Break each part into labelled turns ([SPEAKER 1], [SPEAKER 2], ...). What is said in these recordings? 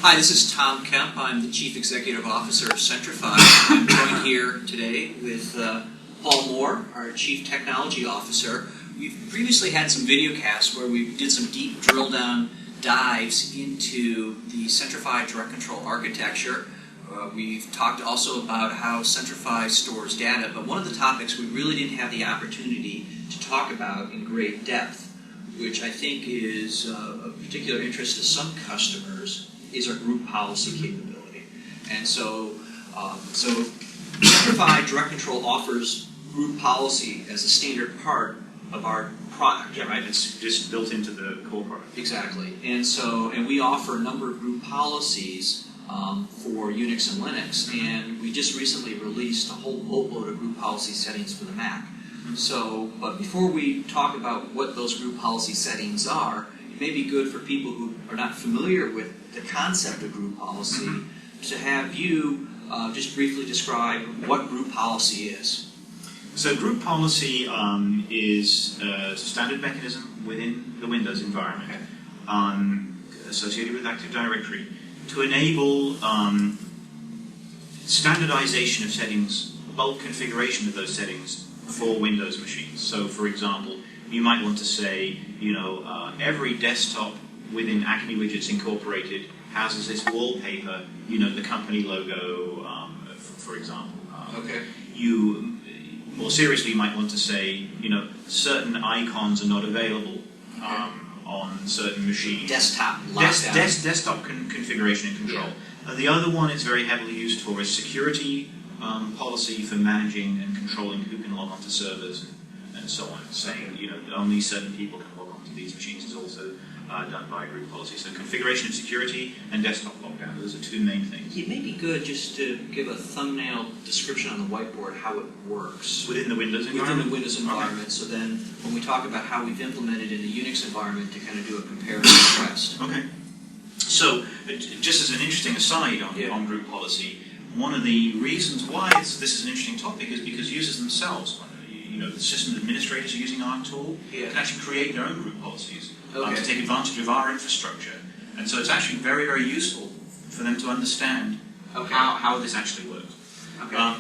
[SPEAKER 1] Hi, this is Tom Kemp. I'm the Chief Executive Officer of Centrify. I'm joined here today with Paul Moore, our Chief Technology Officer. We've previously had some video casts where we did some deep drill-down dives into the Centrify DirectControl architecture. We've talked also about how Centrify stores data, but one of the topics we really didn't have the opportunity to talk about in great depth, which I think is of particular interest to some customers, is our group policy capability. And so Centrify DirectControl offers group policy as a standard part of our product.
[SPEAKER 2] Yeah, right. It's just built into the core product.
[SPEAKER 1] Exactly. And we offer a number of group policies for Unix and Linux, and we just recently released a whole boatload of group policy settings for the Mac. But before we talk about what those group policy settings are, it may be good for people who are not familiar with the concept of group policy to have you just briefly describe what group policy is.
[SPEAKER 2] So group policy is a standard mechanism within the Windows environment associated with Active Directory to enable standardization of settings, bulk configuration of those settings for Windows machines. So, for example, you might want to say, every desktop within Acme Widgets Incorporated houses this wallpaper, the company logo, for example. You, more seriously, you might want to say, certain icons are not available on certain machines.
[SPEAKER 1] Desktop
[SPEAKER 2] desktop configuration and control.
[SPEAKER 1] Yeah.
[SPEAKER 2] The other one it's very heavily used for is security policy for managing and controlling who can log onto servers and so on. Saying only certain people can log onto these machines is also done by group policy. So configuration of security and desktop lockdown, those are two main things.
[SPEAKER 1] It may be good just to give a thumbnail description on the whiteboard how it works.
[SPEAKER 2] Within the Windows environment?
[SPEAKER 1] Within the Windows environment. So then when we talk about how we've implemented in the Unix environment to kind of do a compare and contrast.
[SPEAKER 2] Okay. So just as an interesting aside on group policy, one of the reasons why this is an interesting topic is because users themselves, the system administrators are using our tool, can actually create their own group policies to take advantage of our infrastructure. And so it's actually very, very useful for them to understand how this actually works.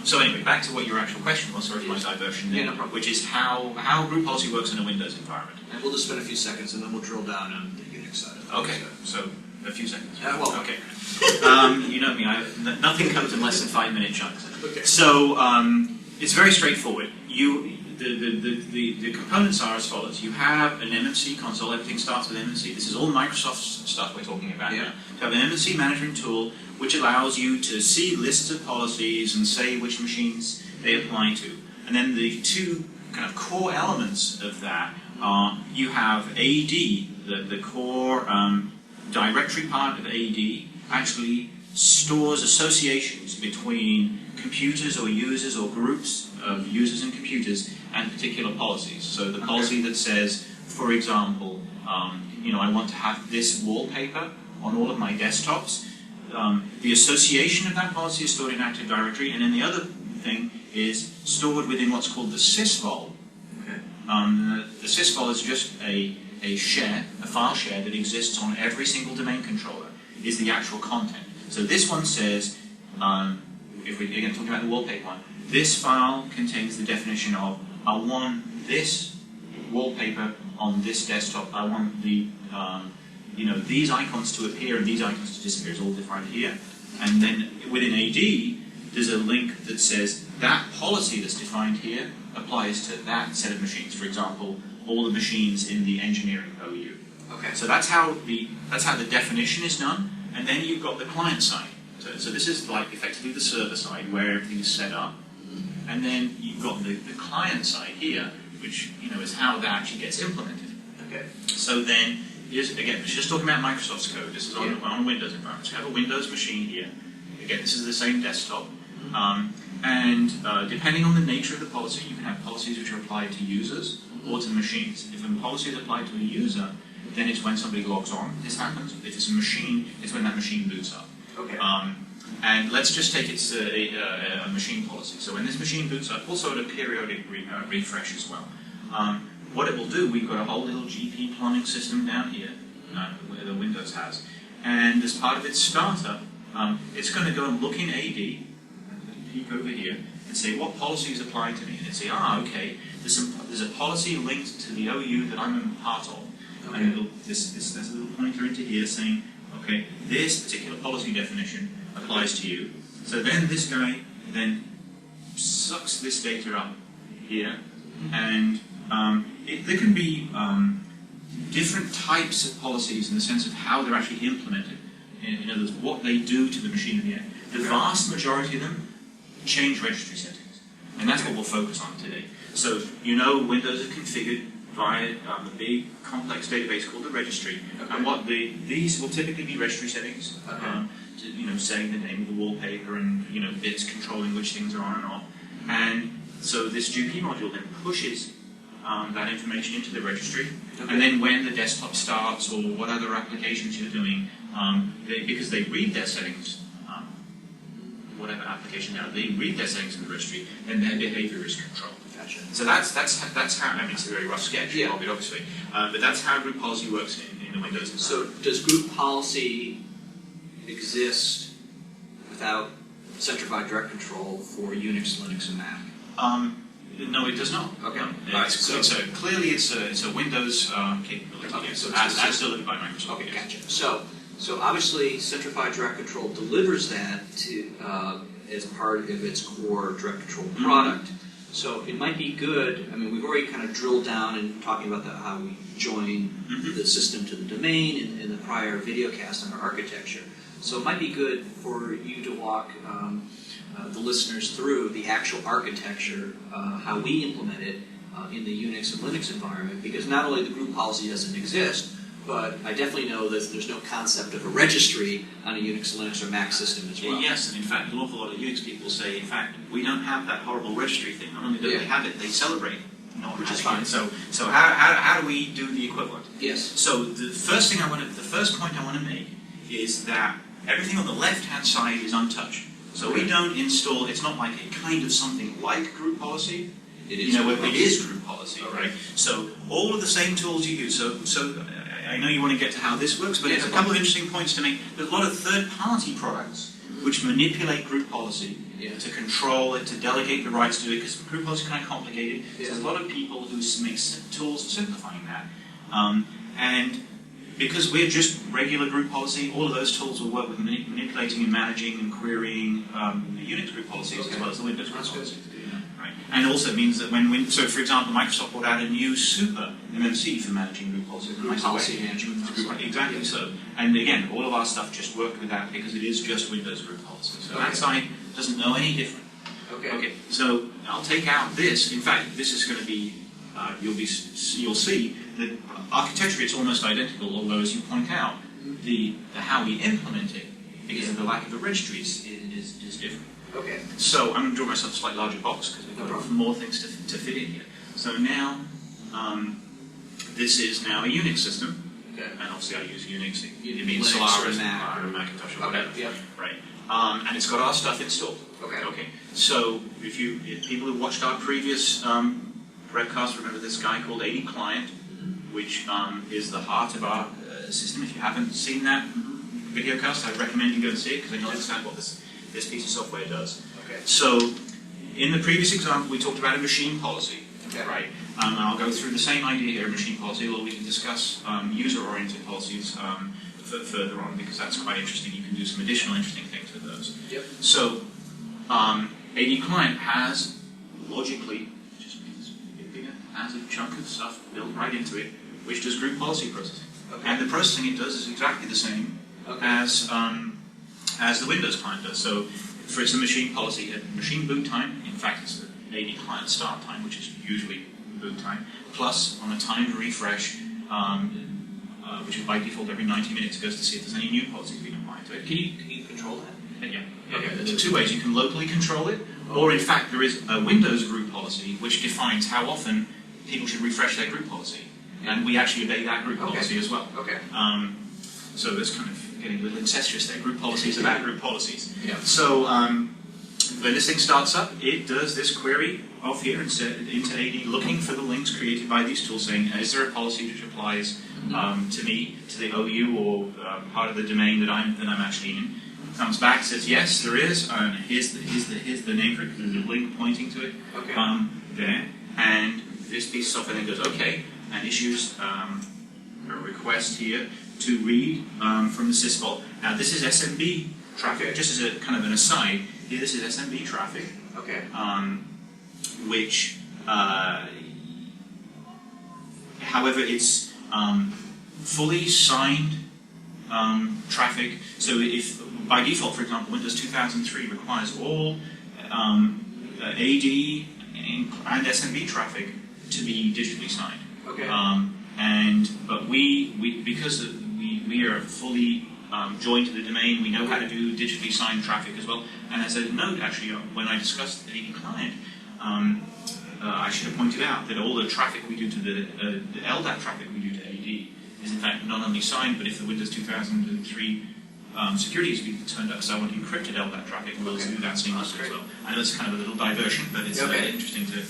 [SPEAKER 2] So anyway, back to what your actual question was, sorry for my diversion there,
[SPEAKER 1] no problem.
[SPEAKER 2] which is how group policy works in a Windows environment.
[SPEAKER 1] And we'll just spend a few seconds and then we'll drill down on the Unix side of it.
[SPEAKER 2] Okay, so a few seconds.
[SPEAKER 1] Okay.
[SPEAKER 2] You know me, nothing comes in less than 5-minute chunks.
[SPEAKER 1] Okay.
[SPEAKER 2] So it's very straightforward. The components are as follows. You have an MMC console. Everything starts with MMC. This is all Microsoft stuff we're talking about now. You have an MMC management tool which allows you to see lists of policies and say which machines they apply to. And then the two kind of core elements of that are you have AD, the core directory part of AD actually stores associations between computers or users or groups of users and computers and particular policies. So the policy that says, for example, I want to have this wallpaper on all of my desktops. The association of that policy is stored in Active Directory, and then the other thing is stored within what's called the sysvol. The sysvol is just a file share that exists on every single domain controller, is the actual content. So this one says, if we're again talking about the wallpaper one, this file contains the definition of, I want this wallpaper on this desktop, I want the, these icons to appear and these icons to disappear, is all defined here. And then within AD, there's a link that says that policy that's defined here applies to that set of machines. For example, all the machines in the engineering OU. So that's how the definition is done, and then you've got the client side. So this is like effectively the server side where everything is set up, and then you've got the client side here, which is how that actually gets implemented. So then, again, we're just talking about Microsoft's code. This is on a Windows environment. So you have a Windows machine here. Again, this is the same desktop. And depending on the nature of the policy, you can have policies which are applied to users or to machines. If a policy is applied to a user, then it's when somebody logs on, this happens. If it's a machine, it's when that machine boots up. And let's just take it to a machine policy. So when this machine boots up, also at a periodic refresh as well. What it will do, we've got a whole little GP plumbing system down here that Windows has. and as part of its startup, it's going to go and look in AD, peek over here, and say what policies apply to me, and it say, okay, there's a policy linked to the OU that I'm a part of, and there's a little pointer into here saying, okay, this particular policy definition applies to you. So then this guy then sucks this data up here, and there can be different types of policies in the sense of how they're actually implemented. In other words, what they do to the machine in the end. The vast majority of them change registry settings, and that's what we'll focus on today. So Windows is configured via a big complex database called the registry, and what these will typically be registry settings. Saying the name of the wallpaper and bits controlling which things are on and off. And so this GP module then pushes that information into the registry, and then when the desktop starts or what other applications you're doing, because they read their settings, whatever application now, they read their settings in the registry, and their behavior is controlled.
[SPEAKER 1] Gotcha.
[SPEAKER 2] So that's how. I mean, it's a very rough sketch of it, obviously, but that's how group policy works in the Windows environment.
[SPEAKER 1] So does group policy exist without Centrify DirectControl for Unix, Linux, and Mac?
[SPEAKER 2] No, it does not.
[SPEAKER 1] Okay.
[SPEAKER 2] Clearly, it's a Windows capability.
[SPEAKER 1] Okay, so
[SPEAKER 2] as delivered by Microsoft.
[SPEAKER 1] Okay, gotcha. So obviously, Centrify DirectControl delivers that to as part of its core DirectControl product. So it might be good. I mean, we've already kind of drilled down and talking about how we join the system to the domain in the prior video cast on our architecture. So it might be good for you to walk the listeners through the actual architecture, how we implement it in the Unix and Linux environment, because not only the group policy doesn't exist, but I definitely know that there's no concept of a registry on a Unix, Linux, or Mac system as well.
[SPEAKER 2] Yes, and in fact, an awful lot of Unix people say, in fact, we don't have that horrible registry thing. Not only do they have it, they celebrate not
[SPEAKER 1] Which is
[SPEAKER 2] having
[SPEAKER 1] fine.
[SPEAKER 2] it. So how do we do the equivalent?
[SPEAKER 1] Yes.
[SPEAKER 2] So the first point I want to make is that everything on the left-hand side is untouched. So we don't install. It's not like a kind of something like group policy.
[SPEAKER 1] It is.
[SPEAKER 2] It is group policy, right? So all of the same tools you use. So I know you want to get to how this works, but there's a couple of interesting points to make. There's a lot of third-party products which manipulate group policy to control it, to delegate the rights to it, because group policy is kind of complicated. So there's a lot of people who make tools simplifying that. And because we're just regular group policy, all of those tools will work with manipulating and managing and querying the Unix group policies as well as the Windows group policies. Right. And it also means that so for example, Microsoft brought out a new super MMC for managing group policies.
[SPEAKER 1] Group policy management.
[SPEAKER 2] Exactly so. And again, all of our stuff just worked with that because it is just Windows group policy. So that side doesn't know any different. Okay. So I'll take out this. In fact, this is going to be you'll see that architecturally it's almost identical, although as you point out, the how we implement it, because of the lack of the registries, is different.
[SPEAKER 1] Okay.
[SPEAKER 2] So I'm going to draw myself a slightly larger box because we've got more things to fit in here. So now this is now a Unix system, and obviously I use Unix. It means Solaris, or Macintosh, or whatever. Right. And it's got our stuff installed. Okay. So if people who watched our previous broadcast remember this guy called AD Client, which is the heart of our system. If you haven't seen that video cast, I'd recommend you go and see it because then you'll understand what this piece of software does.
[SPEAKER 1] Okay.
[SPEAKER 2] So in the previous example, we talked about a machine policy, right? And I'll go through the same idea here, machine policy, although we can discuss user-oriented policies further on because that's quite interesting. You can do some additional interesting things with those.
[SPEAKER 1] Yep.
[SPEAKER 2] So AD Client has logically has a chunk of stuff built right into it, which does group policy processing. And the processing it does is exactly the same as the Windows client does. So for it's a machine policy, a machine boot time, in fact it's the AD client start time, which is usually boot time, plus on a timed refresh, which is by default every 90 minutes, goes to see if there's any new policies being applied to it.
[SPEAKER 1] Can you control that?
[SPEAKER 2] Yeah. There's two ways. You can locally control it, or in fact there is a Windows group policy which defines how often people should refresh their group policy. And we actually obey that group policy as well. So it's kind of getting a little incestuous there. Group policies about group policies. So when this thing starts up, it does this query off here into AD, looking for the links created by these tools, saying, is there a policy which applies to me, to the OU or part of the domain that I'm actually in. Comes back, says yes, there is, and here's the name for it, because there's a link pointing to it there, and this piece of software then goes okay, and issues a request here to read from the sysvol. Now this is SMB traffic, just as a kind of an aside. Here, this is SMB traffic, which, however, it's fully signed traffic. So if by default, for example, Windows 2003 requires all AD and SMB traffic to be digitally signed. But because we are fully joined to the domain, we know how to do digitally signed traffic as well. And as a note, actually, when I discussed the client, I should have pointed out that all the traffic we do to the LDAP traffic we do to AD is in fact not only signed, but if the Windows 2003 security is being turned up, so I want encrypted LDAP traffic, we'll do that seamlessly as well. I know it's kind of a little diversion, but it's interesting to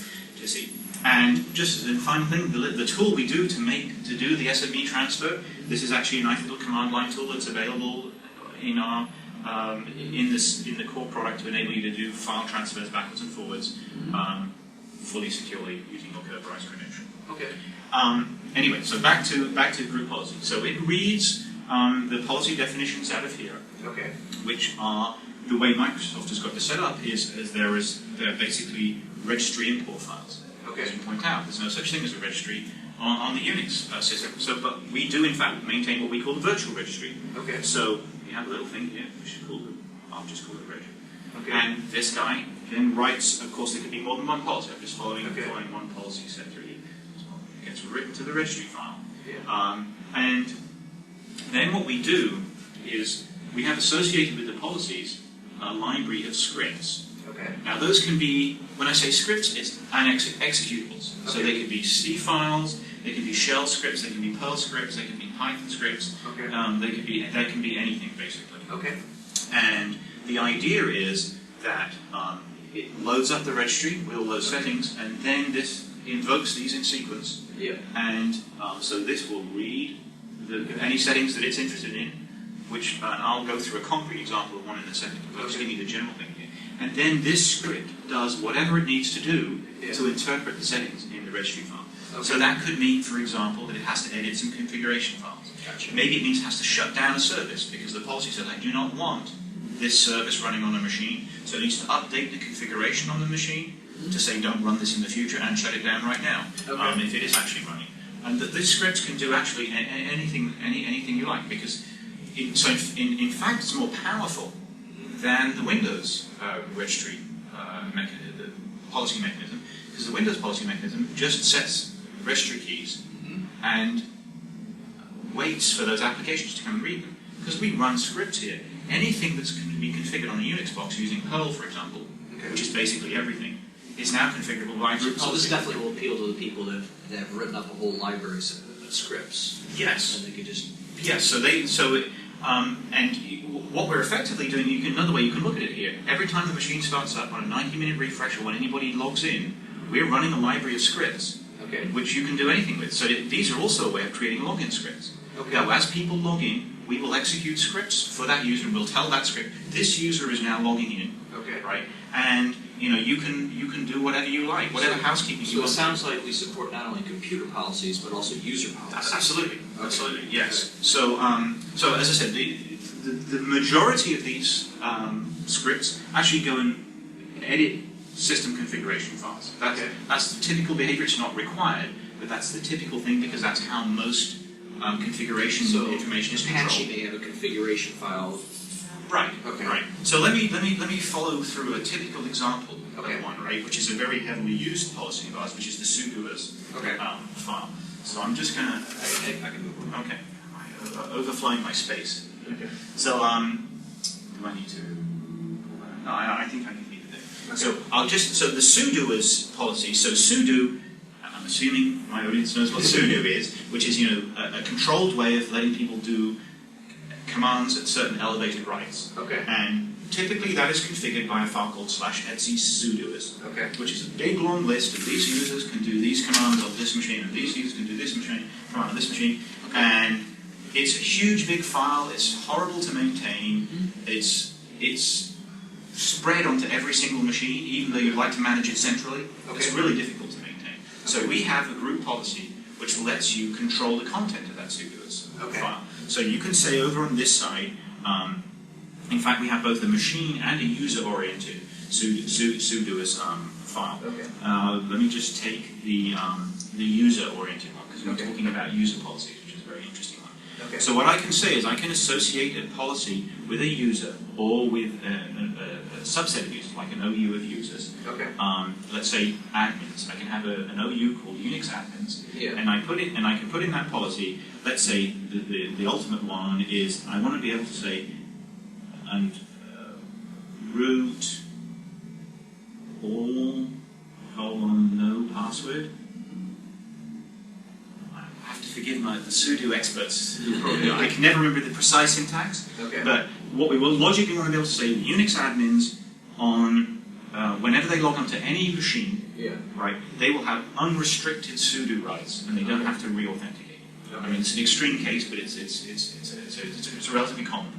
[SPEAKER 2] see. And just the final thing, the tool we do to do the SMB transfer, this is actually a nice little command line tool that's available in our in the core product to enable you to do file transfers backwards and forwards fully securely using your Kerberized credential. Anyway, so back to group policy. So it reads the policy definitions out of here, which are the way Microsoft has got this set up is they're basically registry import files. As you point out, there's no such thing as a registry on the Unix system. So, but we do in fact maintain what we call the virtual registry. So we have a little thing here, which is called I'll just call it reg. And this guy then writes. Of course, there could be more than one policy. I'm just following one policy set through here. So it gets written to the registry file. And then what we do is we have associated with the policies a library of scripts. Now those can be, when I say scripts, it's executables. So they could be C files, they can be shell scripts, they can be Perl scripts, they can be Python scripts. They can be anything basically. And the idea is that it loads up the registry with all those settings, and then this invokes these in sequence. And so this will read any settings that it's interested in, which I'll go through a concrete example of one in a second. I'll just give you the general thing here. And then this script does whatever it needs to do to interpret the settings in the registry file. So that could mean, for example, that it has to edit some configuration files. Maybe it means it has to shut down a service because the policy says, I do not want this service running on a machine. So it needs to update the configuration on the machine to say, don't run this in the future and shut it down right now, if it is actually running. And this script can do actually anything you like, because in fact it's more powerful than the Windows registry the policy mechanism, because the Windows policy mechanism just sets registry keys and waits for those applications to come and read them. Because we run scripts here, anything that's going to be configured on a Unix box using Perl, for example, which is basically everything, is now configurable by group policy.
[SPEAKER 1] So this definitely will appeal to the people that have written up a whole library of scripts. And they could just... And what we're effectively doing, another way you can look at it here, every time the machine starts up on a 90-minute refresh or when anybody logs in, we're running a library of scripts, which you can do anything with. So these are also a way of creating login scripts. Now, as people log in, we will execute scripts for that user, and we'll tell that script, this user is now logging in, right? And you can do whatever you like, whatever housekeeping you want. So it sounds like we support not only computer policies, but also user policies.
[SPEAKER 2] Absolutely, yes. So, so as I said, the majority of these scripts actually go and edit system configuration files. That's the typical behavior. It's not required, but that's the typical thing because that's how most configuration information is controlled.
[SPEAKER 1] Apache may have a configuration file.
[SPEAKER 2] Right. So let me follow through a typical example of one, right, which is a very heavily used policy of ours, which is the sudoers file. So I'm just gonna.
[SPEAKER 1] I can move on.
[SPEAKER 2] Overflowing my space. So do I need to? No, I think I can leave it there. So so the sudoers policy. So sudo. I'm assuming my audience knows what sudo is, which is a controlled way of letting people do commands at certain elevated rights. And typically that is configured by a file called /etc sudoers, which is a big long list of these users can do these commands on this machine, and these users can do this command on this machine. And it's a huge big file, it's horrible to maintain, it's spread onto every single machine, even though you'd like to manage it centrally. It's really difficult to maintain. So we have a group policy which lets you control the content of that sudoers file. So you can say over on this side, in fact we have both a machine and a user-oriented sudoers file. Let me just take the user-oriented one, because we're talking about user policies, which is a very interesting one. So what I can say is I can associate a policy with a user or with a subset of users, like an OU of users. Let's say admins. I can have an OU called Unix admins, and I can put in that policy. Let's say the ultimate one is I want to be able to say and root all no password. Forgive the sudo experts who probably I can never remember the precise syntax. But what we will logically want to be able to say, Unix admins on whenever they log onto any machine, right, they will have unrestricted sudo rights, and they don't have to re-authenticate. I mean, it's an extreme case, but it's relatively common.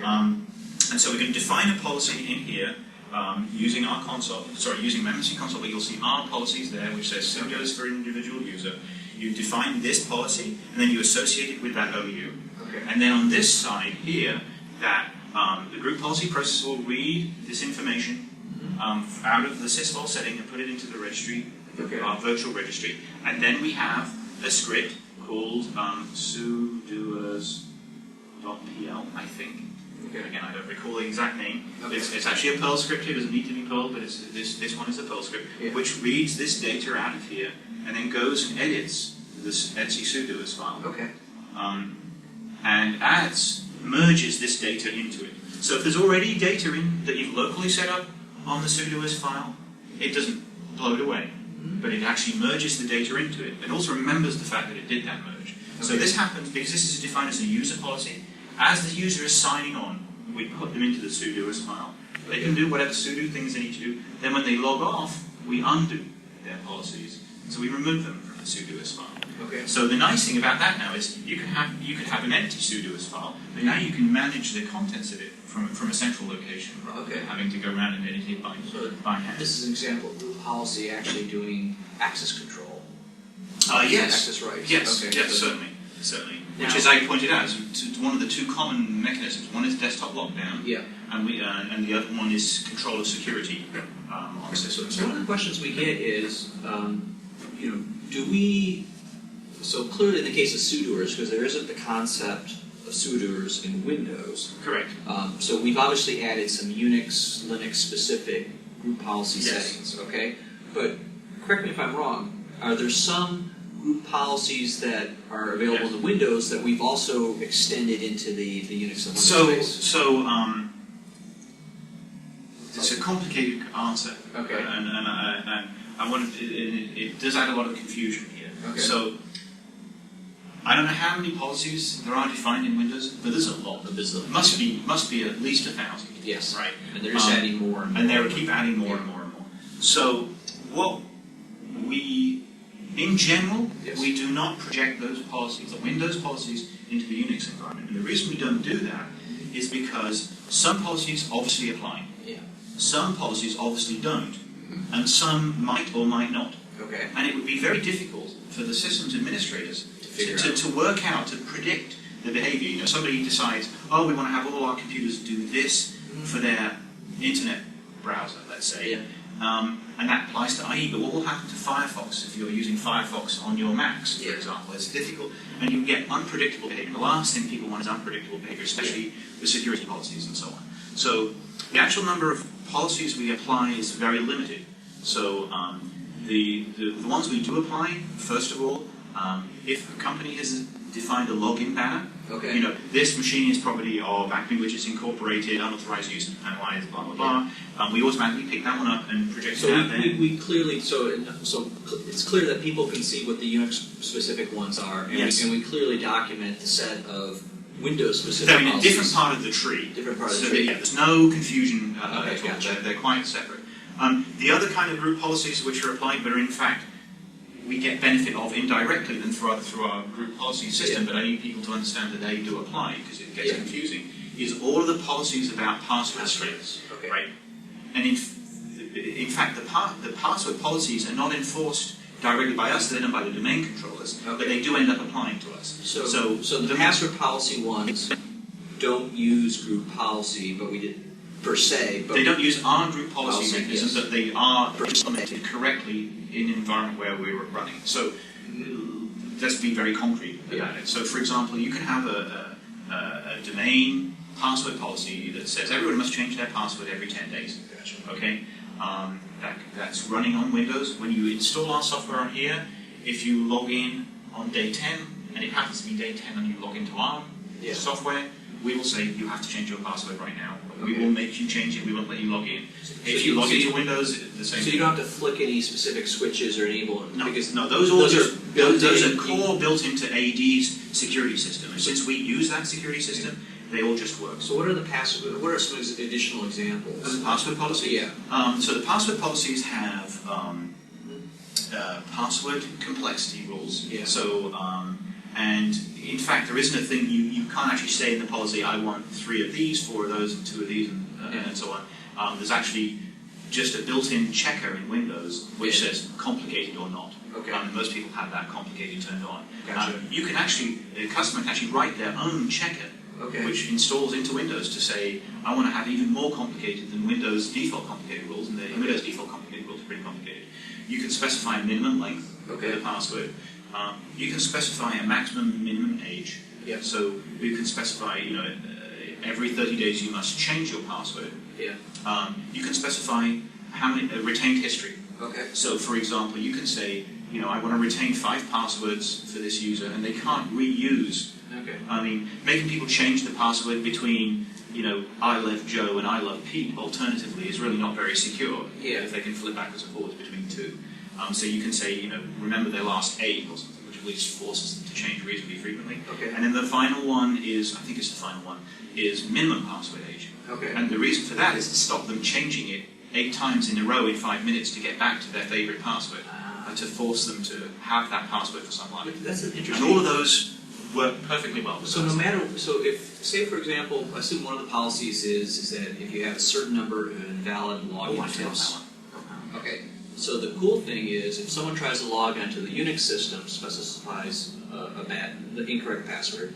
[SPEAKER 2] And so we can define a policy in here using our console, using MMC console, but you'll see our policies there, which says sudos for an individual user. You define this policy, and then you associate it with that OU. And then on this side here, that the group policy process will read this information out of the sysvol setting and put it into the registry, our virtual registry. And then we have a script called sudoers.pl, I think. Again, I don't recall the exact name. It's actually a Perl script here. It doesn't need to be Perl, but this one is a Perl script, which reads this data out of here and then goes and edits this etc sudoers file. And merges this data into it. So if there's already data in that you've locally set up on the sudoers file, it doesn't blow it away, but it actually merges the data into it and also remembers the fact that it did that merge. So this happens because this is defined as a user policy. As the user is signing on, we put them into the sudoers file. They can do whatever sudo things they need to do. Then when they log off, we undo their policies. So we remove them from the sudoers file. So the nice thing about that now is you could have an empty sudoers file, but now you can manage the contents of it from a central location rather than having to go around and edit it by hand.
[SPEAKER 1] This is an example of group policy actually doing access control.
[SPEAKER 2] Yes.
[SPEAKER 1] Access rights.
[SPEAKER 2] Yes. Yes. Certainly. Which, as I pointed out, is one of the two common mechanisms. One is desktop lockdown, and the other one is control of security on systems.
[SPEAKER 1] So one of the questions we get is, do we? So clearly, in the case of sudoers, because there isn't the concept of sudoers in Windows.
[SPEAKER 2] Correct.
[SPEAKER 1] So we've obviously added some Unix, Linux specific group policy settings. But correct me if I'm wrong. Are there some group policies that are available in Windows that we've also extended into the Unix and Linux space?
[SPEAKER 2] So it's a complicated answer, and I want it does add a lot of confusion here. So I don't know how many policies there are defined in Windows, but there's a lot. Must be at least 1,000.
[SPEAKER 1] Yes,
[SPEAKER 2] right.
[SPEAKER 1] And they're just adding more and more.
[SPEAKER 2] And they keep adding more and more and more. So what we in general, we do not project those policies, the Windows policies, into the Unix environment. And the reason we don't do that is because some policies obviously apply. Some policies obviously don't. And some might or might not. And it would be very difficult for the systems administrators to work out, to predict the behavior. Somebody decides, we want to have all our computers do this for their internet browser, let's say. And that applies to IE, but what will happen to Firefox if you're using Firefox on your Macs, for example? It's difficult, and you get unpredictable behavior. The last thing people want is unpredictable behavior, especially with security policies and so on. So the actual number of policies we apply is very limited. So the ones we do apply, first of all, if a company has defined a login banner, this machine is property of Acme, which is incorporated, unauthorized use, analyzed, blah, blah, blah. We automatically pick that one up and project it out there.
[SPEAKER 1] We clearly, so it's clear that people can see what the Unix-specific ones are, and we clearly document the set of Windows-specific
[SPEAKER 2] They're in a different part of the tree.
[SPEAKER 1] So
[SPEAKER 2] there's no confusion at all. They're quite separate. The other kind of group policies which are applied, but are in fact we get benefit of indirectly than through our group policy system, but I need people to understand that they do apply because it gets confusing, is all of the policies about password strings, right? And in fact, the password policies are not enforced directly by us, they're done by the domain controllers, but they do end up applying to us.
[SPEAKER 1] So the password policy ones don't use group policy, but we did per se. But
[SPEAKER 2] they don't use our group policy mechanisms, but they are implemented correctly in an environment where we were running. So let's be very concrete about it. So for example, you can have a domain password policy that says everyone must change their password every 10 days. Okay? That's running on Windows. When you install our software on here, if you log in on day 10, and it happens to be day 10 and you log into our software, we will say you have to change your password right now. We will make you change it, we won't let you log in. If you log into Windows, the same thing.
[SPEAKER 1] So you don't have to flick any specific switches or enable them?
[SPEAKER 2] No, those are core built into AD's security system. And since we use that security system, they all just work.
[SPEAKER 1] So what are some additional examples?
[SPEAKER 2] Of the password policy?
[SPEAKER 1] Yeah.
[SPEAKER 2] So the password policies have password complexity rules.
[SPEAKER 1] Yeah.
[SPEAKER 2] So, and in fact, there isn't a thing, you can't actually say in the policy, I want 3 of these, 4 of those, and 2 of these, and so on. There's actually just a built-in checker in Windows which says complicated or not.
[SPEAKER 1] Okay.
[SPEAKER 2] Most people have that complicated turned on.
[SPEAKER 1] Gotcha.
[SPEAKER 2] You can actually, a customer can actually write their own checker which installs into Windows to say, I want to have even more complicated than Windows default complicated rules, and the Windows default complicated rules are pretty complicated. You can specify a minimum length for the password. You can specify a maximum and minimum age.
[SPEAKER 1] Yeah.
[SPEAKER 2] So you can specify, every 30 days you must change your password.
[SPEAKER 1] Yeah.
[SPEAKER 2] You can specify how many retained history.
[SPEAKER 1] Okay.
[SPEAKER 2] So, for example, you can say, I want to retain 5 passwords for this user, and they can't reuse.
[SPEAKER 1] Okay.
[SPEAKER 2] I mean, making people change the password between, I love Joe and I love Pete, alternatively, is really not very secure.
[SPEAKER 1] Yeah.
[SPEAKER 2] If they can flip backwards and forwards between 2. So you can say, remember their last 8 or something, which at least forces them to change reasonably frequently.
[SPEAKER 1] Okay.
[SPEAKER 2] And then the final one is, I think it's the final one, is minimum password age.
[SPEAKER 1] Okay.
[SPEAKER 2] And the reason for that is to stop them changing it 8 times in a row in 5 minutes to get back to their favorite password, to force them to have that password for some time.
[SPEAKER 1] That's an interesting.
[SPEAKER 2] And all of those work perfectly well with us.
[SPEAKER 1] So if, say for example, I assume one of the policies is that if you have a certain number of invalid login attempts. Okay. So the cool thing is, if someone tries to log onto the Unix system, specifies the incorrect password,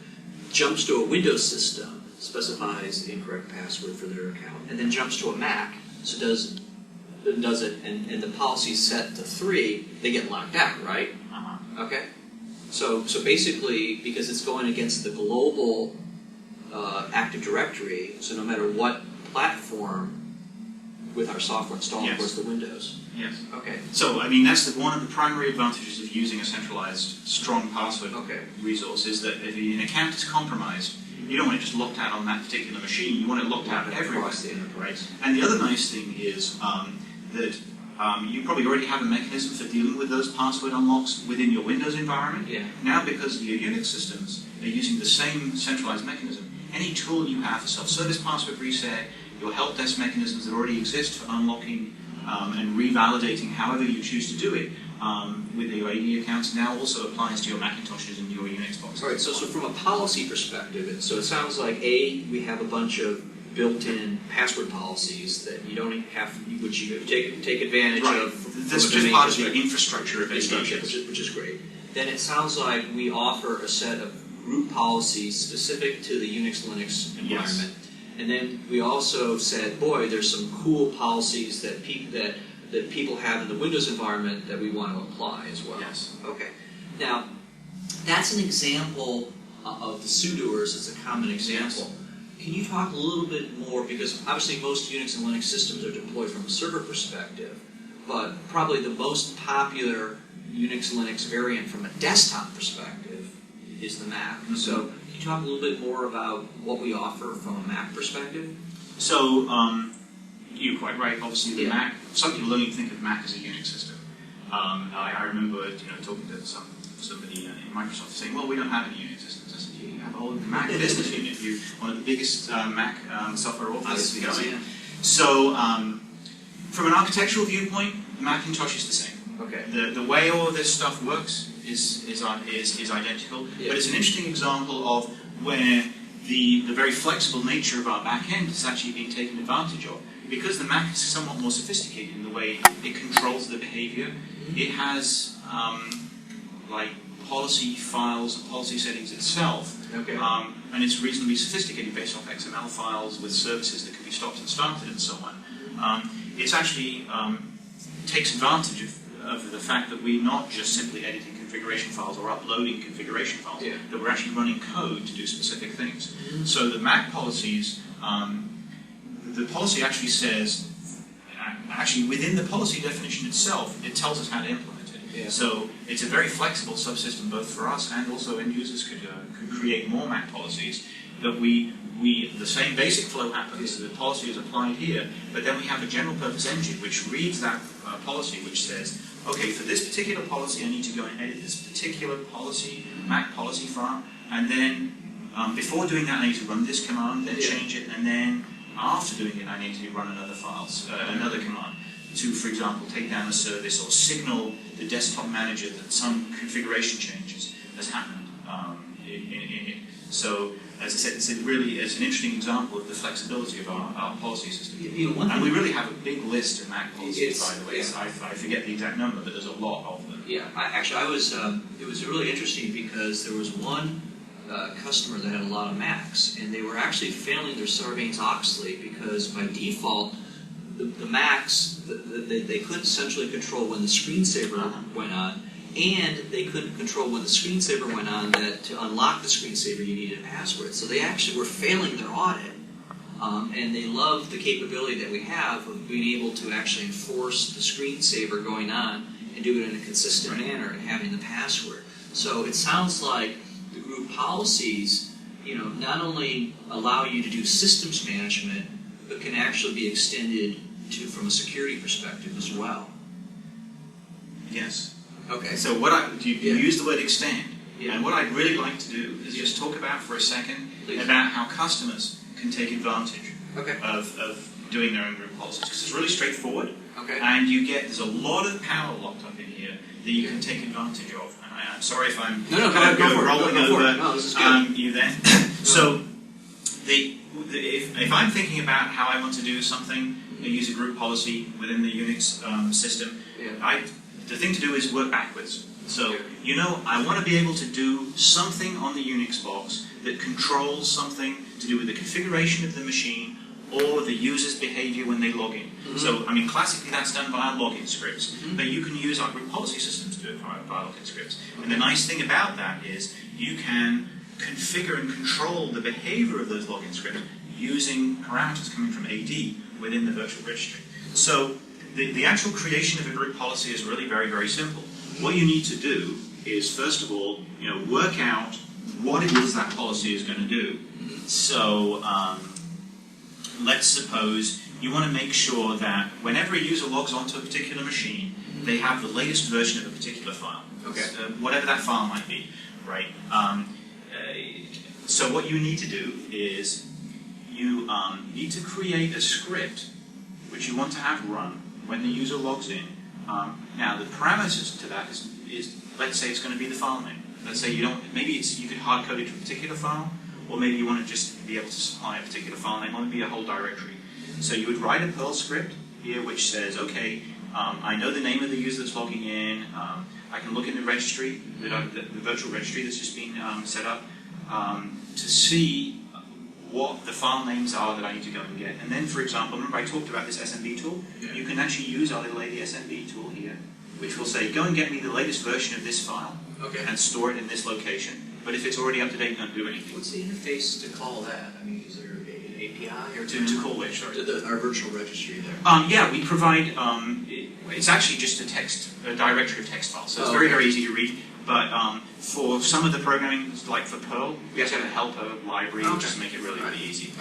[SPEAKER 1] jumps to a Windows system, specifies the incorrect password for their account, and then jumps to a Mac, so does it, and the policy is set to 3, they get locked out, right? Okay. So basically, because it's going against the global Active Directory, so no matter what platform with our software installed, of course, the Windows.
[SPEAKER 2] Yes.
[SPEAKER 1] Okay.
[SPEAKER 2] So, I mean, that's one of the primary advantages of using a centralized, strong password resource, is that if an account is compromised, you don't want it just locked out on that particular machine, you want it locked out everywhere.
[SPEAKER 1] Across the enterprise.
[SPEAKER 2] And the other nice thing is that you probably already have a mechanism for dealing with those password unlocks within your Windows environment.
[SPEAKER 1] Yeah.
[SPEAKER 2] Now, because your Unix systems are using the same centralized mechanism, any tool you have for self-service password reset, your help desk mechanisms that already exist for unlocking and revalidating however you choose to do it with your AD accounts now also applies to your Macintoshes and your Unix boxes.
[SPEAKER 1] All right, so from a policy perspective, so it sounds like, we have a bunch of built-in password policies that you don't have, which you take advantage of.
[SPEAKER 2] That's just part of the infrastructure of AD,
[SPEAKER 1] which is great. Then it sounds like we offer a set of group policies specific to the Unix Linux environment.
[SPEAKER 2] Yes.
[SPEAKER 1] And then we also said, boy, there's some cool policies that people have in the Windows environment that we want to apply as well.
[SPEAKER 2] Yes.
[SPEAKER 1] Okay. Now, that's an example of the sudoers. It's a common example.
[SPEAKER 2] Yes.
[SPEAKER 1] Can you talk a little bit more, because obviously most Unix and Linux systems are deployed from a server perspective, but probably the most popular Unix Linux variant from a desktop perspective is the Mac. Mm-hmm. So can you talk a little bit more about what we offer from a Mac perspective?
[SPEAKER 2] So, you're quite right, obviously the Mac, some people don't even think of Mac as a Unix system. I remember talking to somebody in Microsoft saying, well, we don't have any Unix systems. I said, you have a whole Mac business unit. You're one of the biggest Mac software authors going. So, from an architectural viewpoint, Macintosh is the same.
[SPEAKER 1] Okay.
[SPEAKER 2] The way all of this stuff works is identical, but it's an interesting example of where the very flexible nature of our back end is actually being taken advantage of. Because the Mac is somewhat more sophisticated in the way it controls the behavior, it has like policy files and policy settings itself, and it's reasonably sophisticated based off XML files with services that can be stopped and started and so on. It's actually takes advantage of the fact that we're not just simply editing configuration files or uploading configuration files, that we're actually running code to do specific things. So the Mac policies, the policy actually says, actually within the policy definition itself, it tells us how to implement it. Yeah. So it's a very flexible subsystem both for us and also end users could create more Mac policies that the same basic flow happens, the policy is applied here, but then we have a general purpose engine which reads that policy which says, okay, for this particular policy I need to go and edit this particular policy, Mac policy file, and then before doing that I need to run this command, then change it, and then after doing it I need to run another another command to, for example, take down a service or signal the desktop manager that some configuration changes has happened in it. So, as I said, it's an interesting example of the flexibility of our policy system. And we really have a big list of Mac policies, by the way. Yeah. I forget the exact number, but there's a lot of them.
[SPEAKER 1] Yeah, it was really interesting because there was one customer that had a lot of Macs, and they were actually failing their Sarbanes-Oxley because by default, the Macs, they couldn't centrally control when the screensaver went on, and they couldn't control when the screensaver went on that to unlock the screensaver you needed a password. So they actually were failing their audit, and they loved the capability that we have of being able to actually enforce the screensaver going on and do it in a consistent manner and having the password. So it sounds like the group policies, not only allow you to do systems management, but can actually be extended to from a security perspective as well.
[SPEAKER 2] Yes.
[SPEAKER 1] Okay.
[SPEAKER 2] So you use the word extend, and what I'd really like to do is just talk about for a second about how customers can take advantage of doing their own group policies. Because it's really straightforward, and there's a lot of power locked up in here that you can take advantage of. And I'm sorry if I'm rolling over you then. So if I'm thinking about how I want to do something, use a group policy within the Unix system, the thing to do is work backwards. So, I want to be able to do something on the Unix box that controls something to do with the configuration of the machine or the user's behavior when they log in. So, classically that's done via login scripts, but you can use our group policy system to do it via login scripts. And the nice thing about that is you can configure and control the behavior of those login scripts using parameters coming from AD within the virtual registry. So, the actual creation of a group policy is really very, very simple. What you need to do is, first of all, work out what it is that policy is going to do. So, let's suppose you want to make sure that whenever a user logs onto a particular machine, they have the latest version of a particular file. Whatever that file might be, right? So what you need to do is you need to create a script which you want to have run when the user logs in. Now the parameters to that is let's say it's going to be the file name. Let's say you could hard code it to a particular file, or maybe you want to just be able to supply a particular file name, or maybe a whole directory. So you would write a Perl script here which says, okay, I know the name of the user that's logging in. I can look in the registry, the virtual registry that's just been set up, to see what the file names are that I need to go and get. And then, for example, remember I talked about this SMB tool? You can actually use our little AD SMB tool here, which will say, go and get me the latest version of this file, and store it in this location. But if it's already up to date, don't do anything.
[SPEAKER 1] What's the interface to call that? Is there an API? Or
[SPEAKER 2] to call which? Sorry.
[SPEAKER 1] Our virtual registry there.
[SPEAKER 2] We provide, it's actually just a directory of text files. So it's very, very easy to read. But for some of the programming, like for Perl, we actually have a helper library, just to make it really, really easy.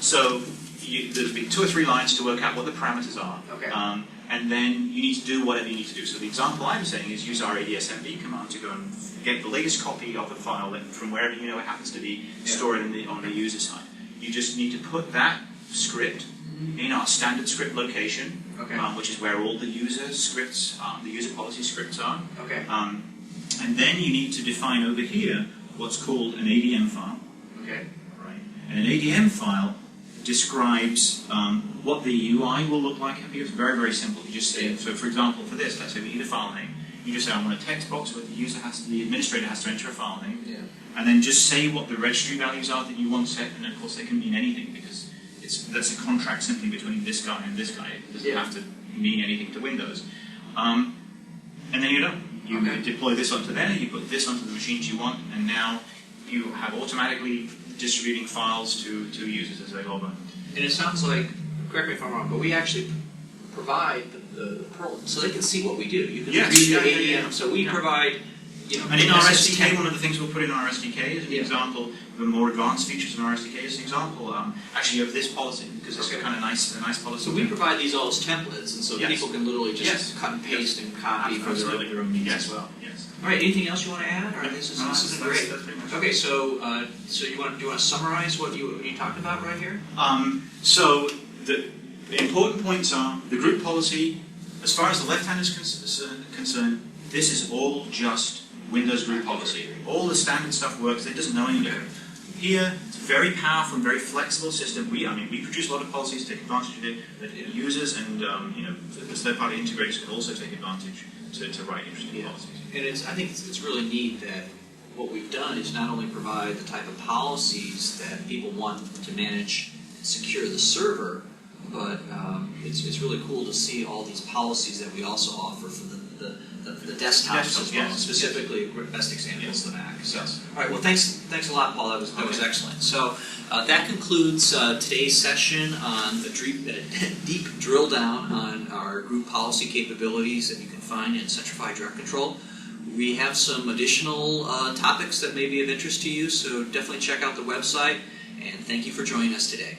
[SPEAKER 2] So there'll be 2 or 3 lines to work out what the parameters are. And then you need to do whatever you need to do. So the example I'm saying is use our ADSMB command to go and get the latest copy of the file from wherever it happens to be, store it on the user side. You just need to put that script in our standard script location,
[SPEAKER 1] Okay.
[SPEAKER 2] which is where all the user scripts, the user policy scripts are.
[SPEAKER 1] Okay.
[SPEAKER 2] And then you need to define over here what's called an ADM file.
[SPEAKER 1] Okay.
[SPEAKER 2] Right. And an ADM file describes what the UI will look like. It's very, very simple. You just say, so for example, for this, let's say we need a file name. You just say, I want a text box where the administrator has to enter a file name.
[SPEAKER 1] Yeah.
[SPEAKER 2] And then just say what the registry values are that you want set, and of course they can mean anything because that's a contract simply between this guy and this guy. It doesn't have to mean anything to Windows. And then you're done. You deploy this onto there, you put this onto the machines you want, and now you have automatically distributing files to users as they log on.
[SPEAKER 1] And it sounds like, correct me if I'm wrong, but we actually provide the Perl so they can see what we do. You can read the ADM. So we provide,
[SPEAKER 2] and in our SDK, one of the things we'll put in our SDK is an example, the more advanced features in our SDK is an example actually of this policy, because it's a kind of a nice policy.
[SPEAKER 1] So we provide these all as templates, and so people can literally just cut and paste and copy for their own needs as well.
[SPEAKER 2] Yes.
[SPEAKER 1] All right. Anything else you want to add? Or this is great.
[SPEAKER 2] That's pretty much
[SPEAKER 1] Okay. So do you want to summarize what you talked about right here?
[SPEAKER 2] So the important points are the group policy. As far as the left hand is concerned, this is all just Windows group policy. All the standard stuff works. It doesn't know any different. Here, it's a very powerful and very flexible system. We produce a lot of policies, take advantage of it, that users and the third-party integrators can also take advantage to write interesting policies.
[SPEAKER 1] And I think it's really neat that what we've done is not only provide the type of policies that people want to manage and secure the server, but it's really cool to see all these policies that we also offer for the desktops as well. Specifically, best example is the Mac. So, all right. Well, thanks a lot, Paul. That was excellent. So that concludes today's session on the deep drill down on our group policy capabilities that you can find in Centrify DirectControl. We have some additional topics that may be of interest to you, so definitely check out the website. And thank you for joining us today.